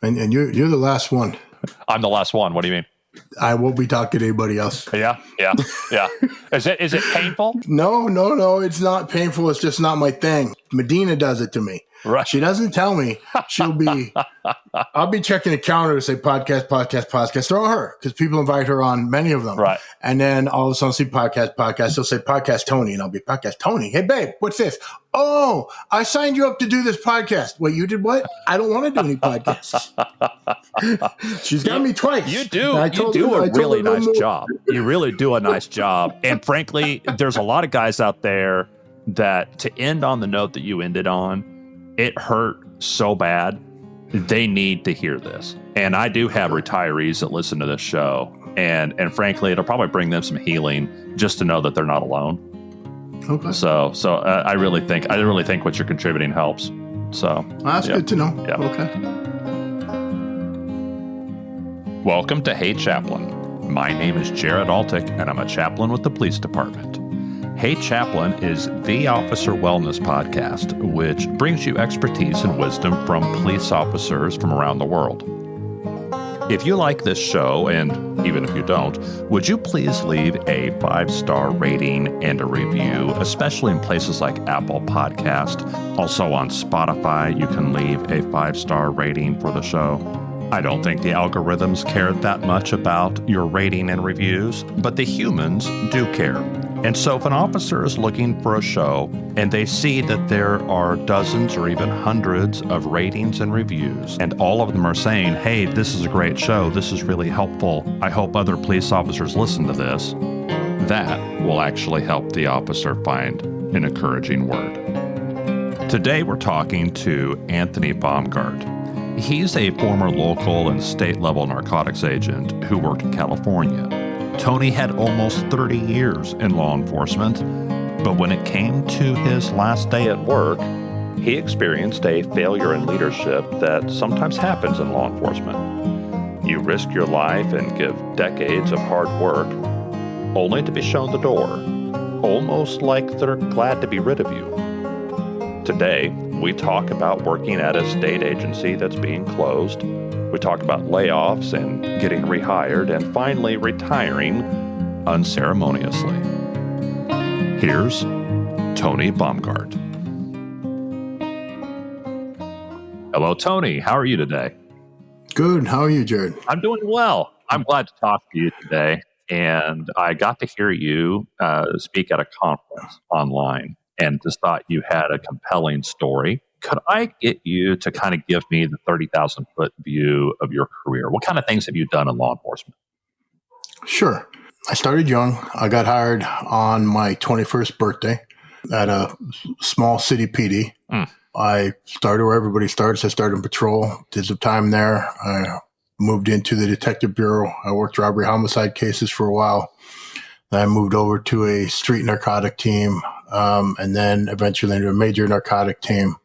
And you're the last one. I'm the last one. What do you mean? I won't be talking to anybody else. Yeah. Is it painful? No. It's not painful. It's just not my thing. Medina does it to me. Right. She doesn't tell me. I'll be checking the calendar to say podcast. Throw her, because people invite her on many of them. Right. And then all of a sudden I'll see podcast. She'll say podcast Tony, and I'll be podcast Tony. Hey, babe, what's this? Oh, I signed you up to do this podcast. Wait, you did what? I don't want to do any podcasts. She's got me twice. You do a really nice job. You really do a nice job. And frankly, there's a lot of guys out there that, to end on the note that you ended on, it hurt so bad. They need to hear this. And I do have retirees that listen to this show. And frankly, it'll probably bring them some healing just to know that they're not alone. Okay. So I really think what you're contributing helps. So that's good to know. Yeah. Okay. Welcome to Hey Chaplain. My name is Jared Altick, and I'm a chaplain with the police department. Hey Chaplain is the officer wellness podcast, which brings you expertise and wisdom from police officers from around the world. If you like this show, and even if you don't, would you please leave a 5-star rating and a review, especially in places like Apple Podcast. Also on Spotify, you can leave a 5-star rating for the show. I don't think the algorithms care that much about your rating and reviews, but the humans do care. And so if an officer is looking for a show and they see that there are dozens or even hundreds of ratings and reviews, and all of them are saying, hey, this is a great show, this is really helpful, I hope other police officers listen to this, that will actually help the officer find an encouraging word. Today we're talking to Anthony Baumgart. He's a former local and state-level narcotics agent who worked in California. Tony had almost 30 years in law enforcement, but when it came to his last day at work, he experienced a failure in leadership that sometimes happens in law enforcement. You risk your life and give decades of hard work, only to be shown the door, almost like they're glad to be rid of you. Today, we talk about working at a state agency that's being closed. We talk about layoffs and getting rehired, and finally retiring unceremoniously. Here's Tony Baumgart. Hello, Tony. How are you today? Good. How are you, Jared? I'm doing well. I'm glad to talk to you today. And I got to hear you speak at a conference online, and just thought you had a compelling story. Could I get you to kind of give me the 30,000-foot view of your career? What kind of things have you done in law enforcement? Sure. I started young. I got hired on my 21st birthday at a small city PD. I started where everybody starts. I started in patrol, did some time there. I moved into the detective bureau. I worked robbery homicide cases for a while. Then I moved over to a street narcotic team, and then eventually into a major narcotic team.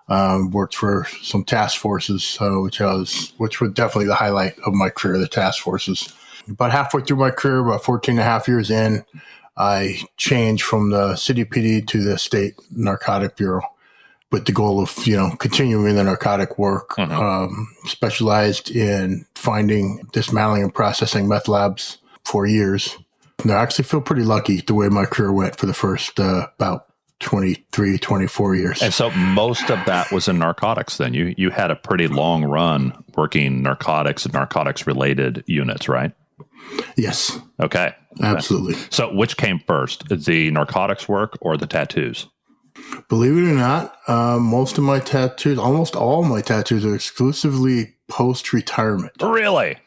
Worked for some task forces, which were definitely the highlight of my career, the task forces. About halfway through my career, about 14 and a half years in, I changed from the city PD to the state narcotic bureau with the goal of, continuing the narcotic work, specialized in finding, dismantling, and processing meth labs for years. And I actually feel pretty lucky the way my career went for the first about 23, 24 years. And so most of that was in narcotics then. You had a pretty long run working narcotics and narcotics-related units, right? Yes. Okay. Absolutely. So which came first, the narcotics work or the tattoos? Believe it or not, almost all my tattoos are exclusively post-retirement. Really?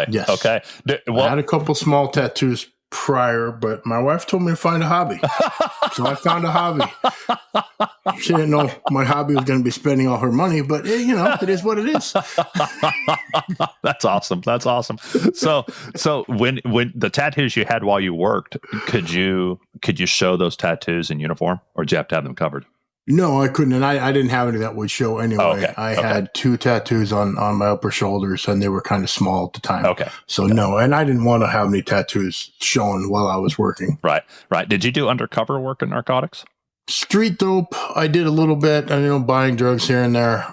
Yes. Okay. I had a couple small tattoos prior, but my wife told me to find a hobby. So I found a hobby. She didn't know my hobby was going to be spending all her money, but it is what it is. That's awesome. So when the tattoos you had while you worked, could you show those tattoos in uniform, or did you have to have them covered? No, I couldn't. And I didn't have any that would show anyway. Oh, okay. I had 2 tattoos on my upper shoulders, and they were kind of small at the time. Okay. So no, and I didn't want to have any tattoos shown while I was working. Right. Did you do undercover work in narcotics? Street dope, I did a little bit. Buying drugs here and there.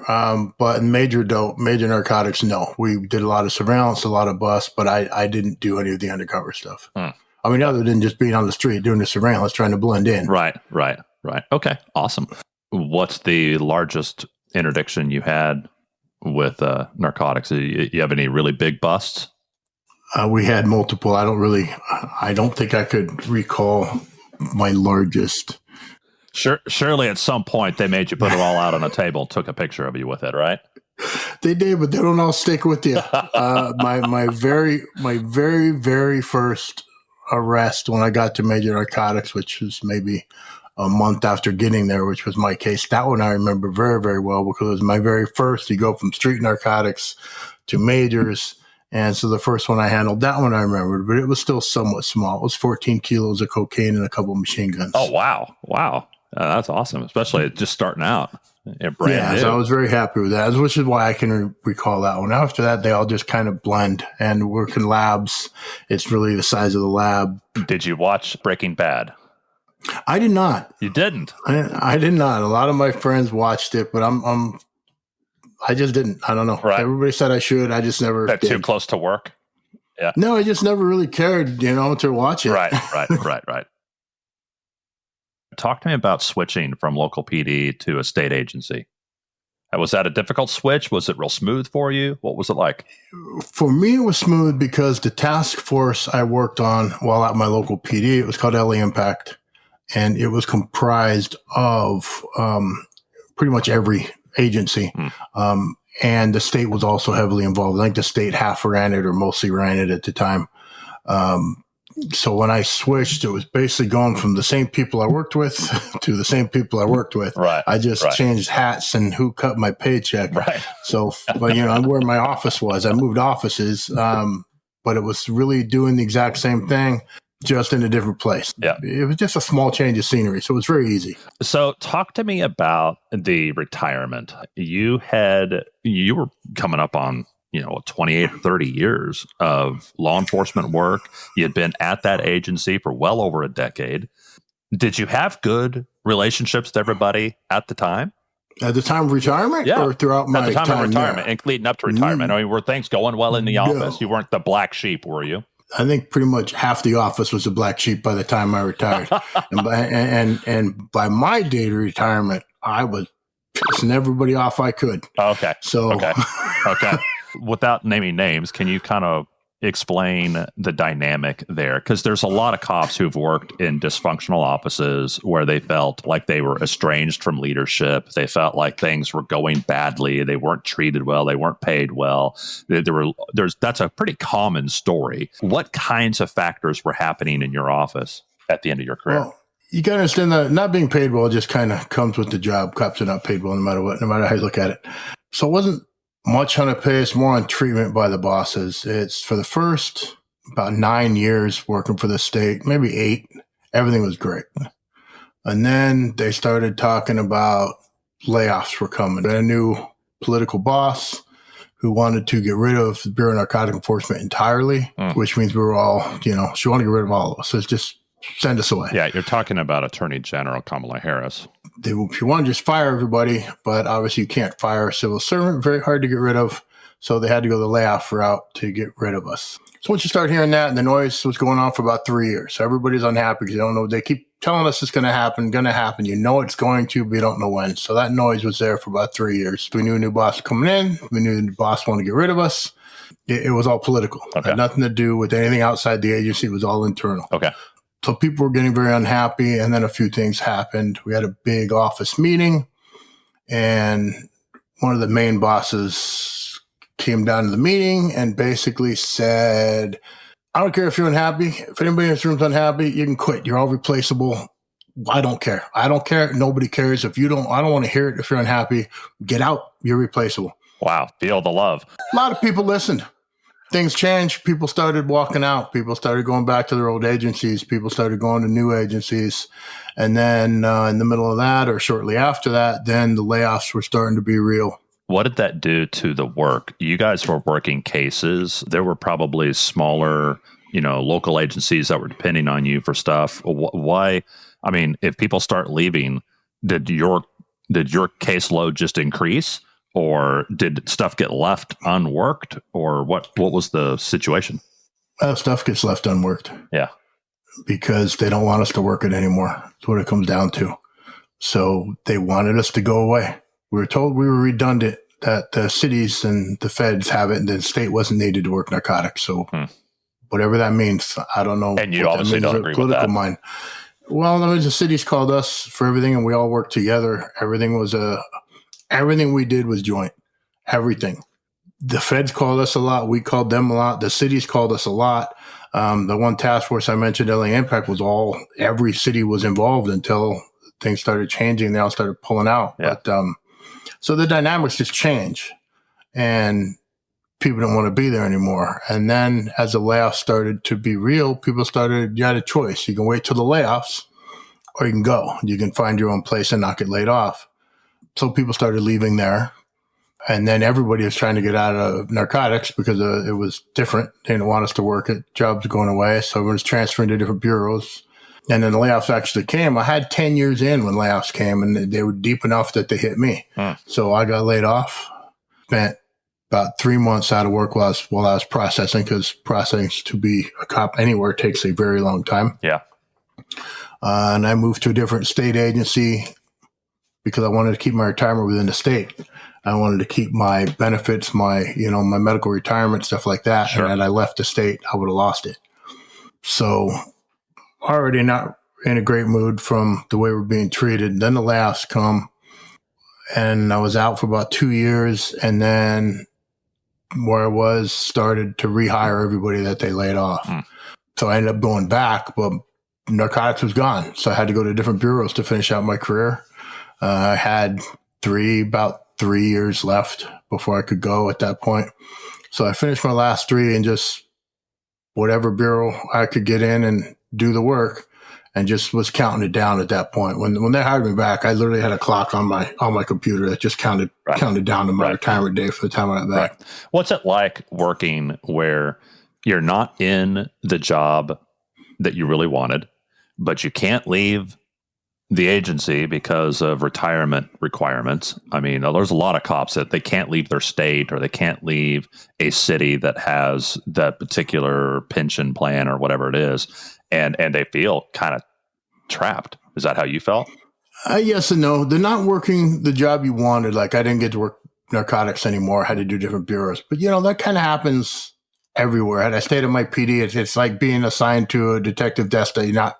But major dope, major narcotics, no. We did a lot of surveillance, a lot of busts, but I didn't do any of the undercover stuff. Other than just being on the street, doing the surveillance, trying to blend in. Right. Okay, awesome. What's the largest interdiction you had with narcotics? You have any really big busts? We had multiple. I don't think I could recall my largest. Surely at some point they made you put it all out on a table, took a picture of you with it, right? They did, but they don't all stick with you. My very, very first arrest when I got to major narcotics, which was maybe a month after getting there, which was my case. That one I remember very, very well because it was my very first. You go from street narcotics to majors. And so the first one I handled, that one I remembered, but it was still somewhat small. It was 14 kilos of cocaine and a couple of machine guns. Oh, wow. That's awesome, especially just starting out. Brand new. So I was very happy with that, which is why I can recall that one. After that, they all just kind of blend and work in labs. It's really the size of the lab. Did you watch Breaking Bad? I did not. You didn't? I did not. A lot of my friends watched it, but I just didn't. I don't know. Right. Everybody said I should. I just never did. Too close to work? Yeah. No, I just never really cared, to watch it. Right. Talk to me about switching from local PD to a state agency. Was that a difficult switch? Was it real smooth for you? What was it like? For me, it was smooth because the task force I worked on while at my local PD, it was called LA Impact, and it was comprised of pretty much every agency. And the state was also heavily involved. I think the state half ran it or mostly ran it at the time. So when I switched, it was basically going from the same people I worked with to the same people I worked with. Right. I just changed hats and who cut my paycheck. Right. So, but where my office was, I moved offices, but it was really doing the exact same thing, just in a different place. Yeah. It was just a small change of scenery. So it was very easy. So talk to me about the retirement. You were coming up on 28 or 30 years of law enforcement work. You had been at that agency for well over a decade. Did you have good relationships with everybody at the time? At the time of retirement? Yeah. Or throughout my time? At the time of retirement, yeah. and leading up to retirement. Were things going well in the office? You weren't the black sheep, were you? I think pretty much half the office was a black sheep by the time I retired. and by my date of retirement, I was pissing everybody off I could. Okay. So Okay. Without naming names, can you kind of explain the dynamic there? Because there's a lot of cops who've worked in dysfunctional offices where they felt like they were estranged from leadership. They felt like things were going badly. They weren't treated well. They weren't paid well. That's a pretty common story. What kinds of factors were happening in your office at the end of your career? Well, you got to understand that not being paid well just kind of comes with the job. Cops are not paid well no matter what, no matter how you look at it. So it wasn't much on the pay. It's more on treatment by the bosses. It's for the first about 9 years working for the state, maybe 8, everything was great. And then they started talking about layoffs were coming. They had a new political boss who wanted to get rid of the Bureau of Narcotic Enforcement entirely, which means we were all, she wanted to get rid of all of us. So it's just send us away. Yeah, you're talking about Attorney General Kamala Harris. If you want to just fire everybody, but obviously you can't fire a civil servant, very hard to get rid of. So they had to go the layoff route to get rid of us. So once you start hearing that, and the noise was going on for about 3 years. So everybody's unhappy because they don't know. They keep telling us it's going to happen. You know it's going to, but you don't know when. So that noise was there for about 3 years. We knew a new boss coming in. We knew the new boss wanted to get rid of us. It was all political. Okay. It had nothing to do with anything outside the agency. It was all internal. Okay. So people were getting very unhappy, and then a few things happened. We had a big office meeting, and one of the main bosses came down to the meeting and basically said, I don't care if you're unhappy. If anybody in this room's unhappy, you can quit. You're all replaceable. I don't care. Nobody cares. I don't want to hear it. If you're unhappy, get out. You're replaceable. Wow. Feel the love. A lot of people listened. Things changed. People started walking out. People started going back to their old agencies. People started going to new agencies. And then in the middle of that or shortly after that, then the layoffs were starting to be real. What did that do to the work? You guys were working cases. There were probably smaller, local agencies that were depending on you for stuff. Why? I mean, if people start leaving, did your caseload just increase, or did stuff get left unworked, or what was the situation? Stuff gets left unworked. Yeah. Because they don't want us to work it anymore. That's what it comes down to. So they wanted us to go away. We were told we were redundant, that the cities and the feds have it, and the state wasn't needed to work narcotics. So whatever that means, I don't know. And you obviously don't agree with that. Mind. Well, the cities called us for everything, and we all worked together. Everything we did was joint. Everything. The feds called us a lot. We called them a lot. The cities called us a lot. The one task force I mentioned, LA Impact, every city was involved until things started changing. They all started pulling out. Yeah. But, so the dynamics just change, and people don't want to be there anymore. And then as the layoffs started to be real, you had a choice. You can wait till the layoffs, or you can go. You can find your own place and not get laid off. So people started leaving there. And then everybody was trying to get out of narcotics because it was different. They didn't want us to work it. Jobs going away. So everyone was transferring to different bureaus. And then the layoffs actually came. I had 10 years in when layoffs came, and they were deep enough that they hit me. So I got laid off, spent about 3 months out of work while I was processing, because processing to be a cop anywhere takes a very long time. Yeah. And I moved to a different state agency because I wanted to keep my retirement within the state. I wanted to keep my benefits, my medical retirement, stuff like that. Sure. And had I left the state, I would have lost it. So already not in a great mood from the way we're being treated. Then the layoffs come, and I was out for about 2 years. And then where I was started to rehire everybody that they laid off. So I ended up going back, but narcotics was gone. So I had to go to different bureaus to finish out my career. I had about 3 years left before I could go at that point. So I finished my last 3 and just whatever bureau I could get in and do the work, and just was counting it down at that point. When they hired me back, I literally had a clock on my computer that just counted down to my retirement day for the time I got back. Right. What's it like working where you're not in the job that you really wanted, but you can't leave the agency because of retirement requirements? I mean, there's a lot of cops that they can't leave their state, or they can't leave a city that has that particular pension plan or whatever it is, and they feel kind of trapped. Is that how you felt? Yes and no. They're not working the job you wanted. Like, I didn't get to work narcotics anymore. I had to do different bureaus. But, that kind of happens everywhere. Had I stayed at my PD, it's like being assigned to a detective desk that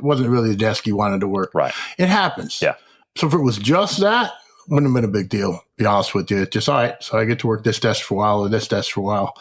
wasn't really the desk you wanted to work. Right. It happens. Yeah. So if it was just that, wouldn't have been a big deal, to be honest with you. It's just, all right, so I get to work this desk for a while or this desk for a while.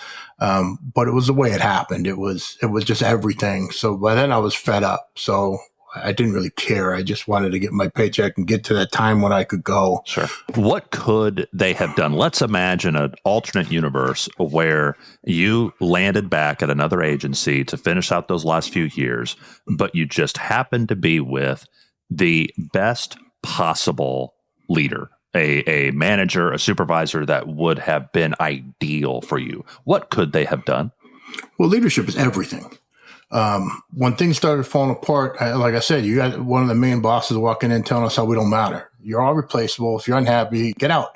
But it was the way it happened. It was just everything. So by then I was fed up. So I didn't really care. I just wanted to get my paycheck and get to that time when I could go. Sure. What could they have done? Let's imagine an alternate universe where you landed back at another agency to finish out those last few years, but you just happened to be with the best possible leader, a manager, a supervisor that would have been ideal for you. What could they have done? Well, leadership is everything. When things started falling apart, like I said, you got one of the main bosses walking in telling us how we don't matter. You're all replaceable. If you're unhappy, get out.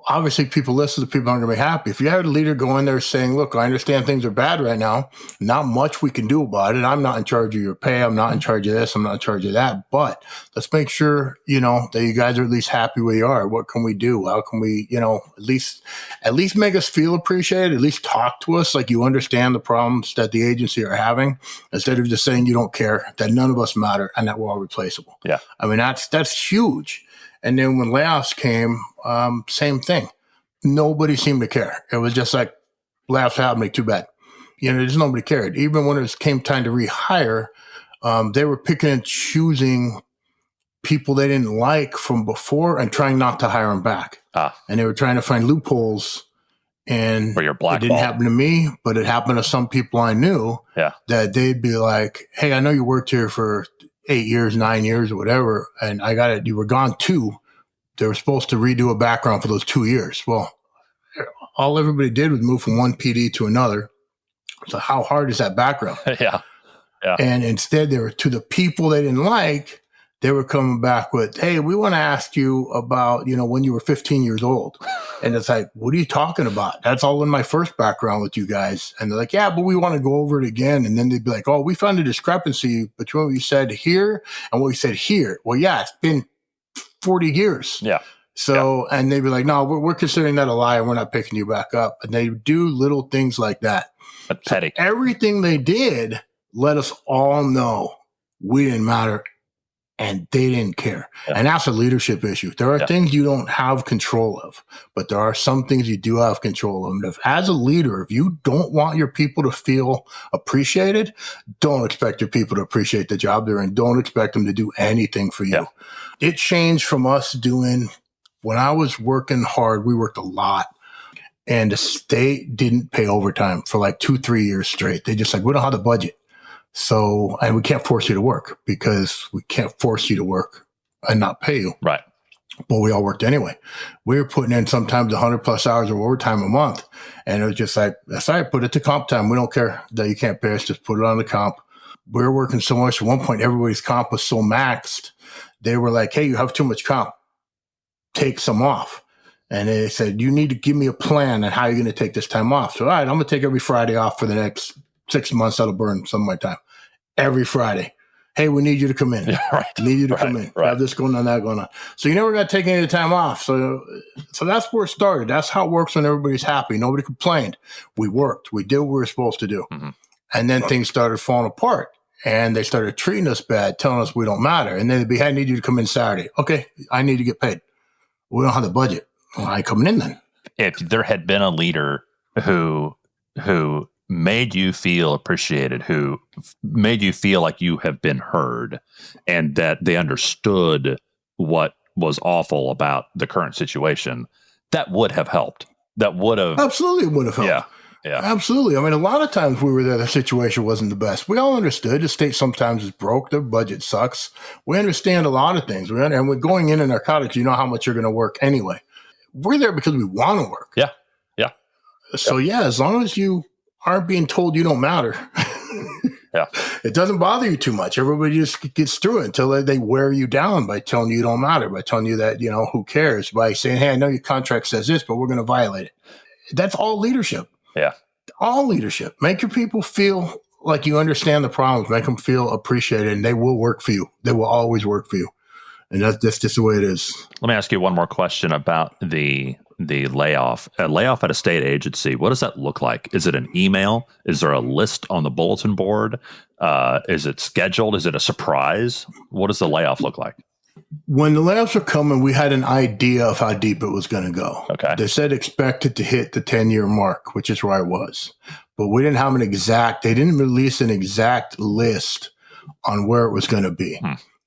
Obviously, people listen to people aren't going to be happy. If you had a leader go in there saying, look, I understand things are bad right now. Not much we can do about it. I'm not in charge of your pay. I'm not in charge of this. I'm not in charge of that. But let's make sure, that you guys are at least happy where you are. What can we do? How can we, at least make us feel appreciated, at least talk to us like you understand the problems that the agency are having, instead of just saying you don't care, that none of us matter, and that we're all replaceable. Yeah. I mean, that's huge. And then when layoffs came, same thing. Nobody seemed to care. It was just like, layoffs happening, too bad. Just nobody cared. Even when it came time to rehire, they were picking and choosing people they didn't like from before and trying not to hire them back. And they were trying to find loopholes. And it didn't happen to me, but it happened to some people I knew. Yeah. That they'd be like, hey, I know you worked here for 8 years, 9 years, or whatever, and I got it. You were gone 2. They were supposed to redo a background for those 2 years. Well, all everybody did was move from one PD to another. So how hard is that background? Yeah. And instead, they were to the people they didn't like. they were coming back with, hey, we want to ask you about, when you were 15 years old. And it's like, what are you talking about? That's all in my first background with you guys. And they're like, yeah, but we want to go over it again. And then they'd be like, oh, we found a discrepancy between what you said here and what you said here. Well, yeah, it's been 40 years. Yeah. So, and they'd be like, no, we're considering that a lie and we're not picking you back up. And they do little things like that. But petty. So everything they did let us all know we didn't matter and they didn't care. Yeah. And that's a leadership issue. There are things you don't have control of, but there are some things you do have control of. And if, as a leader, if you don't want your people to feel appreciated, don't expect your people to appreciate the job they're in. Don't expect them to do anything for you. Yeah. It changed from us doing, when I was working hard, we worked a lot. And the state didn't pay overtime for like 2-3 years straight. They just like, we don't have the budget. So, and we can't force you to work because we can't force you to work and not pay you. Right. But we all worked anyway. We were putting in sometimes 100 plus hours of overtime a month. And it was just like, that's all right, put it to comp time. We don't care that you can't pay us. Just put it on the comp. We were working so much. At one point, everybody's comp was so maxed. They were like, hey, you have too much comp. Take some off. And they said, you need to give me a plan on how you're going to take this time off. So, all right, I'm going to take every Friday off for the next 6 months. That'll burn some of my time. Every Friday. Hey, we need you to come in. Yeah, right. We need you to come in. Right. Have this going on, that going on. So you never got to take any time off. So that's where it started. That's how it works when everybody's happy. Nobody complained. We worked. We did what we were supposed to do. Mm-hmm. And then things started falling apart. And they started treating us bad, telling us we don't matter. And then they'd be, hey, I need you to come in Saturday. Okay, I need to get paid. We don't have the budget. Well, I ain't coming in then. If there had been a leader who made you feel appreciated, who made you feel like you have been heard, and that they understood what was awful about the current situation, that would have helped. That would have absolutely would have helped. Yeah, absolutely. I mean, a lot of times we were there, the situation wasn't the best. We all understood the state sometimes is broke. Their budget sucks. We understand a lot of things. And we're going in narcotics. You know how much you're going to work anyway. We're there because we want to work. Yeah. So as long as you aren't being told you don't matter, it doesn't bother you too much. Everybody just gets through it until they wear you down by telling you don't matter, by telling you that, who cares, by saying, hey, I know your contract says this, but we're going to violate it. That's all leadership. Yeah. All leadership. Make your people feel like you understand the problems. Make them feel appreciated, and they will work for you. They will always work for you. And that's just the way it is. Let me ask you one more question about the layoff. A layoff at a state agency, what does that look like? Is it an email? Is there a list on the bulletin board? Is it scheduled? Is it a surprise? What does the layoff look like? When the layoffs were coming, we had an idea of how deep it was going to go. Okay. They said expected to hit the 10-year mark, which is where I was. But we didn't have they didn't release an exact list on where it was going to be.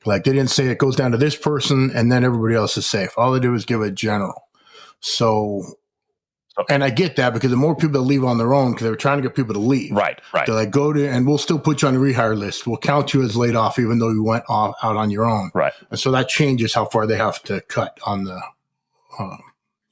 Like they didn't say it goes down to this person and then everybody else is safe. All they did was give it general. So, and I get that because the more people that leave on their own, because they were trying to get people to leave. Right. They're like, go to, and we'll still put you on the rehire list. We'll count you as laid off, even though you went out on your own. Right. And so that changes how far they have to cut on the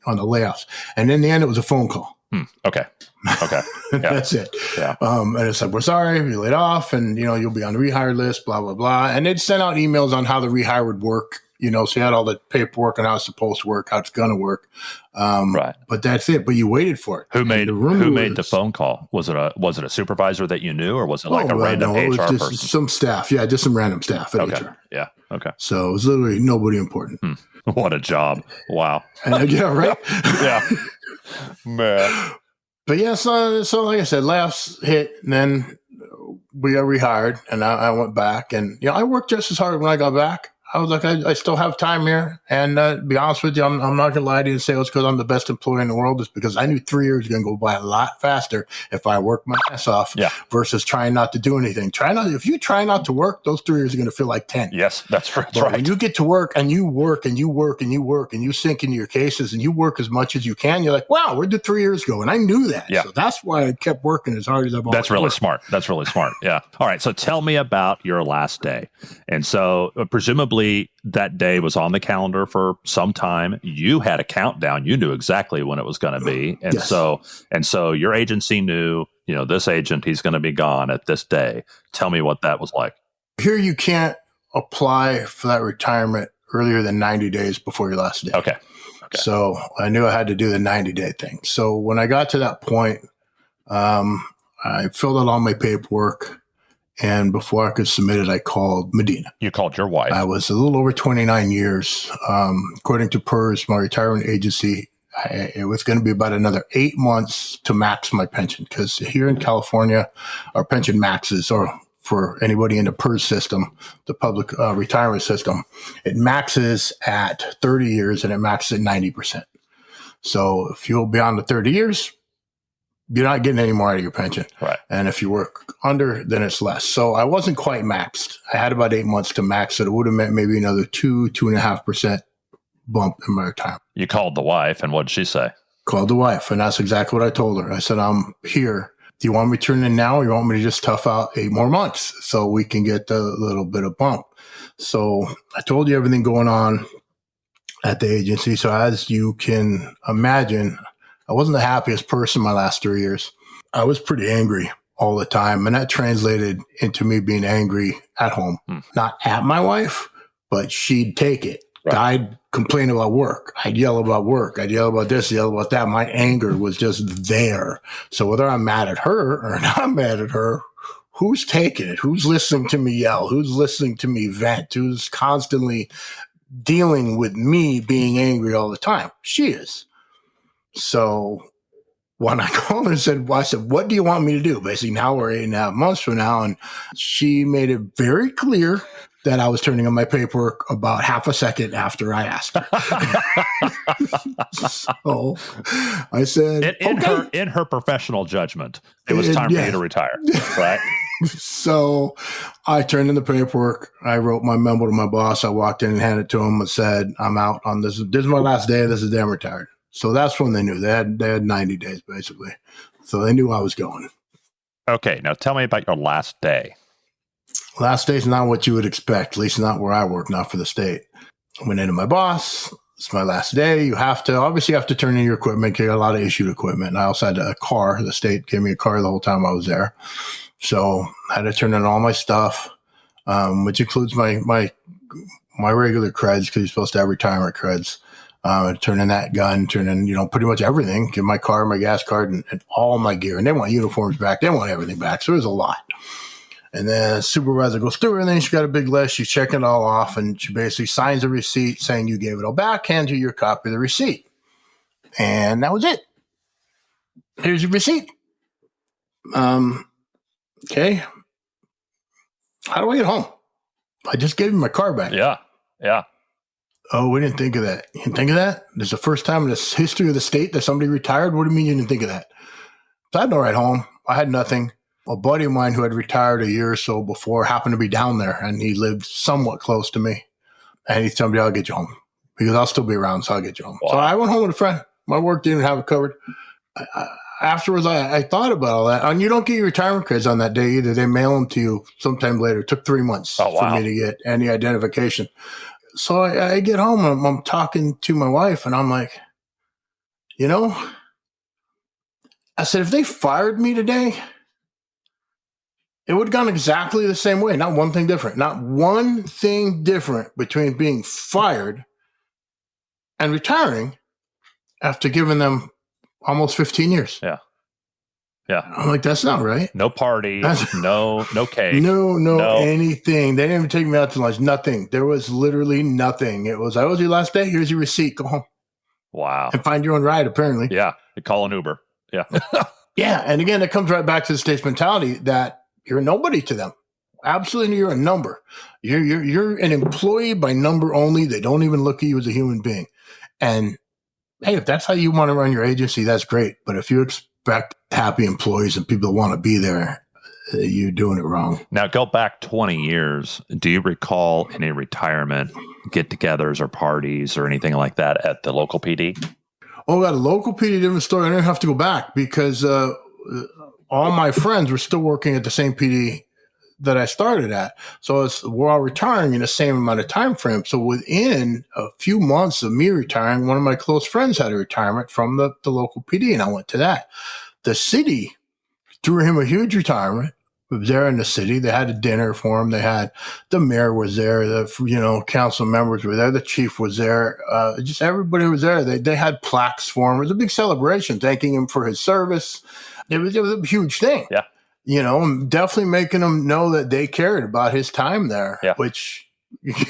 layoffs. And in the end, it was a phone call. Okay. Yeah. That's it. Yeah. And it's like, we're sorry, you're laid off and, you'll be on the rehire list, blah, blah, blah. And they'd send out emails on how the rehire would work, so you had all the paperwork on how it's supposed to work, how it's going to work. Right. But that's it. But you waited for it. Who made the phone call? Was it a supervisor that you knew, or was it like a random HR it was just person? Some staff. Yeah, just some random staff at HR. Yeah. Okay. So it was literally nobody important. What a job. Wow. And yeah, right? Yeah. Man. But yeah, so like I said, layoffs hit, and then we got rehired, and I went back, and I worked just as hard when I got back. I was like, I still have time here. And to be honest with you, I'm not going to lie to you and say it's because I'm the best employee in the world. It's because I knew 3 years was going to go by a lot faster if I worked my ass off versus trying not to do anything. If you try not to work, those 3 years are going to feel like 10. Yes, that's right. But when you get to work and you work and you work and you work and you sink into your cases and you work as much as you can, you're like, wow, where did 3 years go? And I knew that. Yeah. So that's why I kept working as hard as I've always That's really worked. smart. That's really smart. Yeah. All right. So tell me about your last day. And so presumably that day was on the calendar for some time. You had a countdown. You knew exactly when it was going to be. And Yes. so your agency knew, this agent, he's going to be gone at this day. Tell me what that was like. Here you can't apply for that retirement earlier than 90 days before your last day. Okay. So I knew I had to do the 90-day thing. So when I got to that point, I filled out all my paperwork. And before I could submit it, I called Medina. You called your wife. I was a little over 29 years. According to PERS, my retirement agency, it was going to be about another 8 months to max my pension. Because here in California, our pension maxes, or for anybody in the PERS system, the public retirement system, it maxes at 30 years and it maxes at 90%. So if you're beyond the 30 years, you're not getting any more out of your pension. Right. And if you work under, then it's less. So I wasn't quite maxed. I had about 8 months to max it. It would have meant maybe another 2.5% bump in my retirement. You called the wife, and what did she say? Called the wife, and that's exactly what I told her. I said, I'm here. Do you want me to turn in now, or you want me to just tough out 8 more months so we can get the little bit of bump? So I told you everything going on at the agency. So as you can imagine, I wasn't the happiest person my last 3 years. I was pretty angry all the time. And that translated into me being angry at home, not at my wife, but she'd take it. Right. I'd complain about work. I'd yell about work. I'd yell about this, yell about that. My anger was just there. So whether I'm mad at her or not mad at her, who's taking it? Who's listening to me yell? Who's listening to me vent? Who's constantly dealing with me being angry all the time? She is. So when I called her and said, what do you want me to do? Basically, now we're 8.5 months from now. And she made it very clear that I was turning in my paperwork about half a second after I asked her. So I said, in her professional judgment, it was time for you to retire, right? So I turned in the paperwork. I wrote my memo to my boss. I walked in and handed it to him and said, I'm out on this. This is my last day. This is the day I'm retired. So that's when they knew. They had 90 days, basically. So they knew I was going. Okay, now tell me about your last day. Last day is not what you would expect, at least not where I work, not for the state. I went into my boss. It's my last day. You have to turn in your equipment. You got a lot of issued equipment. And I also had a car. The state gave me a car the whole time I was there. So I had to turn in all my stuff, which includes my regular creds, because you're supposed to have retirement creds. Turn in that gun, turn in, pretty much everything. Give my car, my gas card, and all my gear. And they want uniforms back. They want everything back. So there's a lot. And then the supervisor goes through everything. She's got a big list. She's checking it all off. And she basically signs a receipt saying you gave it all back, hands you your copy of the receipt. And that was it. Here's your receipt. Okay. How do I get home? I just gave you my car back. Yeah. Oh, we didn't think of that. You didn't think of that? This is the first time in the history of the state that somebody retired? What do you mean you didn't think of that? So I had no ride home. I had nothing. A buddy of mine who had retired a year or so before happened to be down there, and he lived somewhat close to me. And he told me, I'll get you home. Because I'll still be around, so I'll get you home. Wow. So I went home with a friend. My work didn't have it covered. Afterwards, I thought about all that. And you don't get your retirement creds on that day either. They mail them to you sometime later. It took 3 months for me to get any identification. So I get home, and I'm talking to my wife, and I'm like, I said, if they fired me today, it would have gone exactly the same way. Not one thing different. Not one thing different between being fired and retiring after giving them almost 15 years. Yeah. I'm like, that's not right. No party, no cake. No anything. They didn't even take me out to lunch. Nothing. There was literally nothing. It was, that was your last day. Here's your receipt. Go home. Wow. And find your own ride, apparently. Yeah. You call an Uber. Yeah. Yeah. And again, it comes right back to the state's mentality that you're a nobody to them. Absolutely, you're a number. You're an employee by number only. They don't even look at you as a human being. And hey, if that's how you want to run your agency, that's great. But if you expect happy employees and people that want to be there, you're doing it wrong. Now, go back 20 years. Do you recall any retirement get-togethers or parties or anything like that at the local PD? Oh, at a local PD, different story. I didn't have to go back because all my friends were still working at the same PD that I started at. So we're all retiring in the same amount of time frame. So within a few months of me retiring, one of my close friends had a retirement from the local PD, and I went to that. The city threw him a huge retirement, was there in the city. They had a dinner for him. They had the mayor was there. The council members were there. The chief was there. Just everybody was there. They had plaques for him. It was a big celebration, thanking him for his service. It was a huge thing. Yeah. Definitely making him know that they cared about his time there, which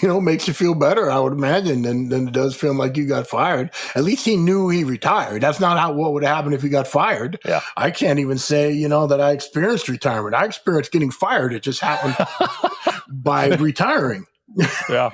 makes you feel better, I would imagine, than it does feeling like you got fired. At least he knew he retired. That's not what would happen if he got fired. Yeah. I can't even say, that I experienced retirement. I experienced getting fired. It just happened by retiring. Yeah.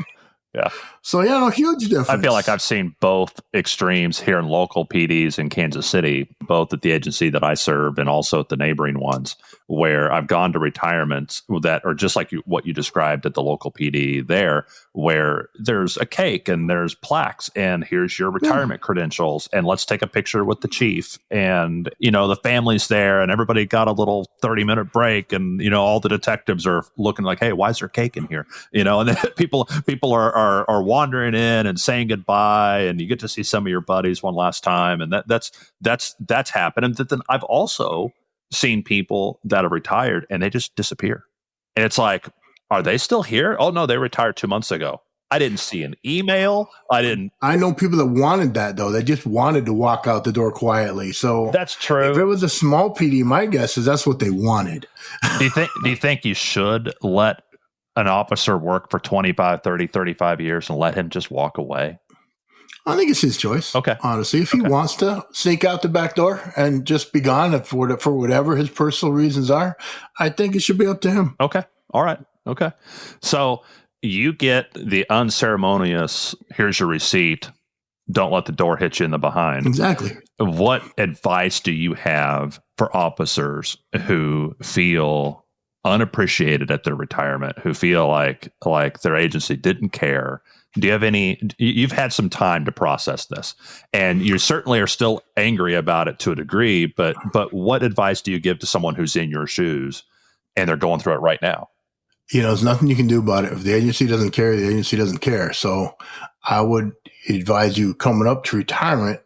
Yeah. So, huge difference. I feel like I've seen both extremes here in local PDs in Kansas City, both at the agency that I serve and also at the neighboring ones, where I've gone to retirements that are just like what you described at the local PD there, where there's a cake and there's plaques and here's your retirement credentials and let's take a picture with the chief. And, the family's there and everybody got a little 30-minute break and, all the detectives are looking like, hey, why is there cake in here? And then people are wandering in and saying goodbye, and you get to see some of your buddies one last time, and that's happened. And then I've also seen people that have retired and they just disappear, and it's like, are they still here? Oh no, they retired 2 months ago. I didn't see an email. I know people that wanted that though. They just wanted to walk out the door quietly. So that's true. If it was a small PD, my guess is that's what they wanted. Do you think you should let an officer work for 25, 30, 35 years and let him just walk away? I think it's his choice. Okay. Honestly, if he wants to sneak out the back door and just be gone for whatever his personal reasons are, I think it should be up to him. Okay. All right. Okay. So you get the unceremonious, here's your receipt, don't let the door hit you in the behind. Exactly. What advice do you have for officers who feel unappreciated at their retirement, who feel like their agency didn't care? Do you have you've had some time to process this, and you certainly are still angry about it to a degree, but what advice do you give to someone who's in your shoes and they're going through it right now? There's nothing you can do about it. If the agency doesn't care, the agency doesn't care. So I would advise you, coming up to retirement,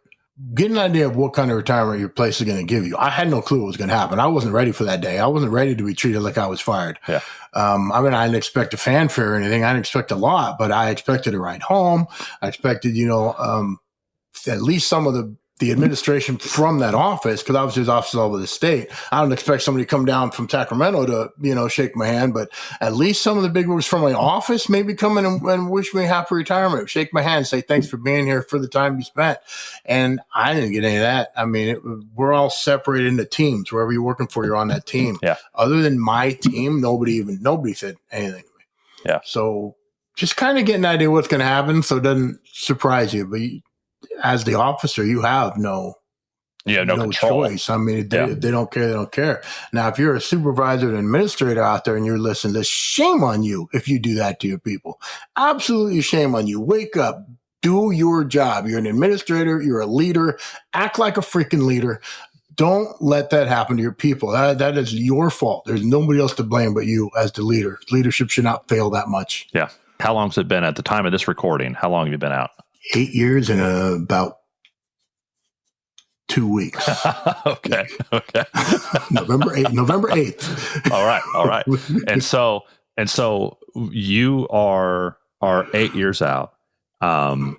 get an idea of what kind of retirement your place is going to give you. I had no clue what was going to happen. I wasn't ready for that day. I wasn't ready to be treated like I was fired. Yeah. I didn't expect a fanfare or anything. I didn't expect a lot, but I expected a ride home. I expected, at least some of the administration from that office, because obviously there's offices all over the state. I don't expect somebody to come down from Sacramento to, shake my hand, but at least some of the big wigs from my office maybe come in and wish me happy retirement, shake my hand, say thanks for being here for the time you spent. And I didn't get any of that. We're all separated into teams. Wherever you're working for, you're on that team. Yeah. Other than my team, nobody said anything to me. Yeah. So just kind of get an idea what's going to happen so it doesn't surprise you. But as the officer, you have no choice. They don't care. They don't care. Now, if you're a supervisor and administrator out there and you're listening, there's shame on you if you do that to your people. Absolutely shame on you. Wake up. Do your job. You're an administrator. You're a leader. Act like a freaking leader. Don't let that happen to your people. That is your fault. There's nobody else to blame but you as the leader. Leadership should not fail that much. Yeah. How long has it been at the time of this recording? How long have you been out? 8 years and about 2 weeks. Okay. November 8th. All right. And so you are 8 years out.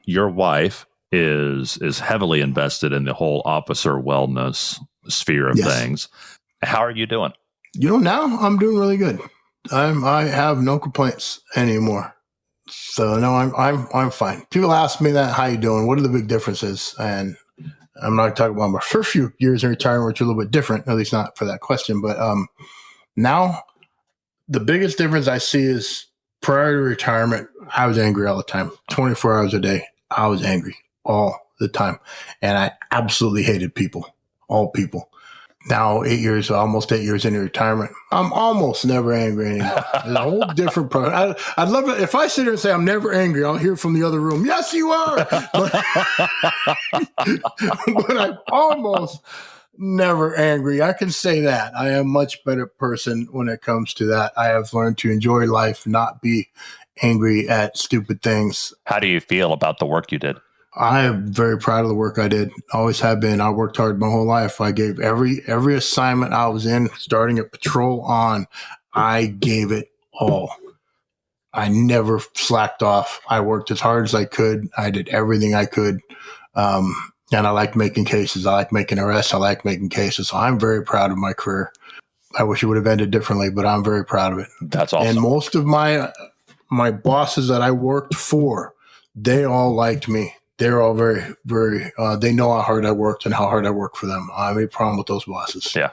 Your wife is heavily invested in the whole officer wellness sphere of things. How are you doing? Now I'm doing really good. I have no complaints anymore. So no, I'm fine. People ask me that, how you doing? What are the big differences? And I'm not talking about my first few years in retirement, which are a little bit different, at least not for that question. But now the biggest difference I see is prior to retirement, I was angry all the time, 24 hours a day. I was angry all the time. And I absolutely hated people, all people. Now, almost 8 years into retirement, I'm almost never angry anymore. It's a whole different problem. I'd love it if I sit here and say I'm never angry. I'll hear from the other room, yes, you are. But I'm almost never angry. I can say that. I am a much better person when it comes to that. I have learned to enjoy life, not be angry at stupid things. How do you feel about the work you did? I am very proud of the work I did. Always have been. I worked hard my whole life. I gave every assignment I was in, starting at patrol on, I gave it all. I never slacked off. I worked as hard as I could. I did everything I could. And I liked making cases. I like making arrests. I like making cases. So I'm very proud of my career. I wish it would have ended differently, but I'm very proud of it. That's awesome. And most of my bosses that I worked for, they all liked me. They're all very, very, they know how hard I worked and how hard I worked for them. I have a problem with those bosses. Yeah.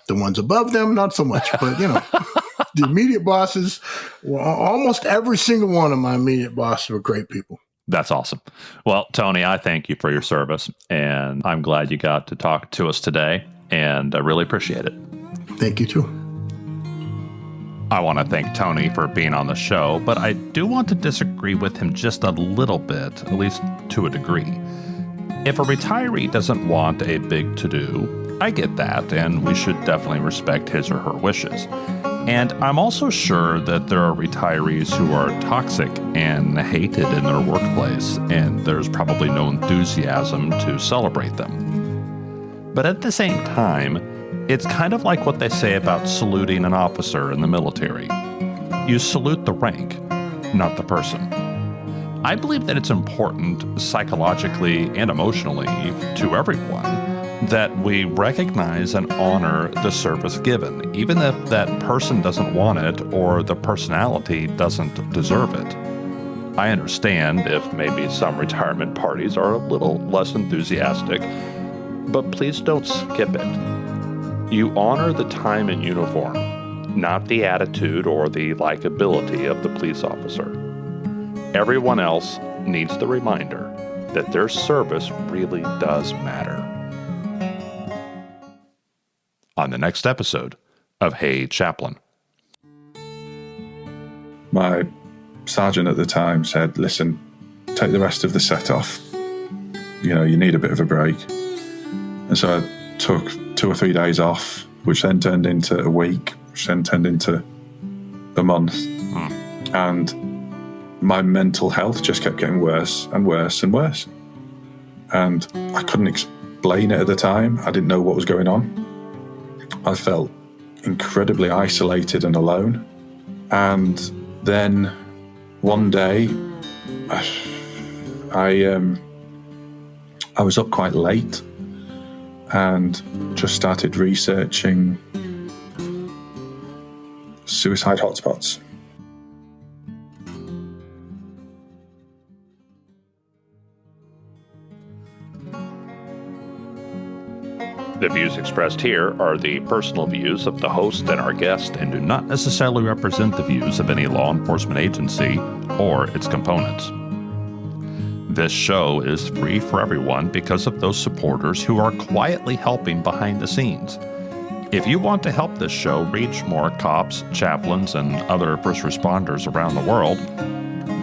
The ones above them, not so much, but the immediate bosses, well, almost every single one of my immediate bosses were great people. That's awesome. Well, Tony, I thank you for your service, and I'm glad you got to talk to us today, and I really appreciate it. Thank you, too. I want to thank Tony for being on the show, but I do want to disagree with him just a little bit, at least to a degree. If a retiree doesn't want a big to-do, I get that, and we should definitely respect his or her wishes. And I'm also sure that there are retirees who are toxic and hated in their workplace, and there's probably no enthusiasm to celebrate them. But at the same time, it's kind of like what they say about saluting an officer in the military. You salute the rank, not the person. I believe that it's important psychologically and emotionally to everyone that we recognize and honor the service given, even if that person doesn't want it or the personality doesn't deserve it. I understand if maybe some retirement parties are a little less enthusiastic, but please don't skip it. You honor the time in uniform, not the attitude or the likability of the police officer. Everyone else needs the reminder that their service really does matter. On the next episode of Hey Chaplain. My sergeant at the time said, listen, take the rest of the set off. You need a bit of a break. And so I took 2 or 3 days off, which then turned into a week, which then turned into a month. And my mental health just kept getting worse and worse and worse. And I couldn't explain it at the time. I didn't know what was going on. I felt incredibly isolated and alone. And then one day, I was up quite late and just started researching suicide hotspots. The views expressed here are the personal views of the host and our guest and do not necessarily represent the views of any law enforcement agency or its components. This show is free for everyone because of those supporters who are quietly helping behind the scenes. If you want to help this show reach more cops, chaplains, and other first responders around the world,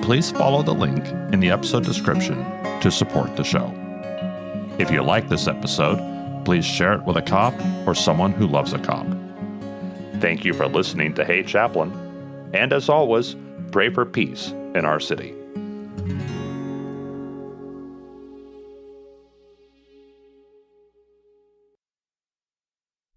please follow the link in the episode description to support the show. If you like this episode, please share it with a cop or someone who loves a cop. Thank you for listening to Hey Chaplain, and as always, pray for peace in our city.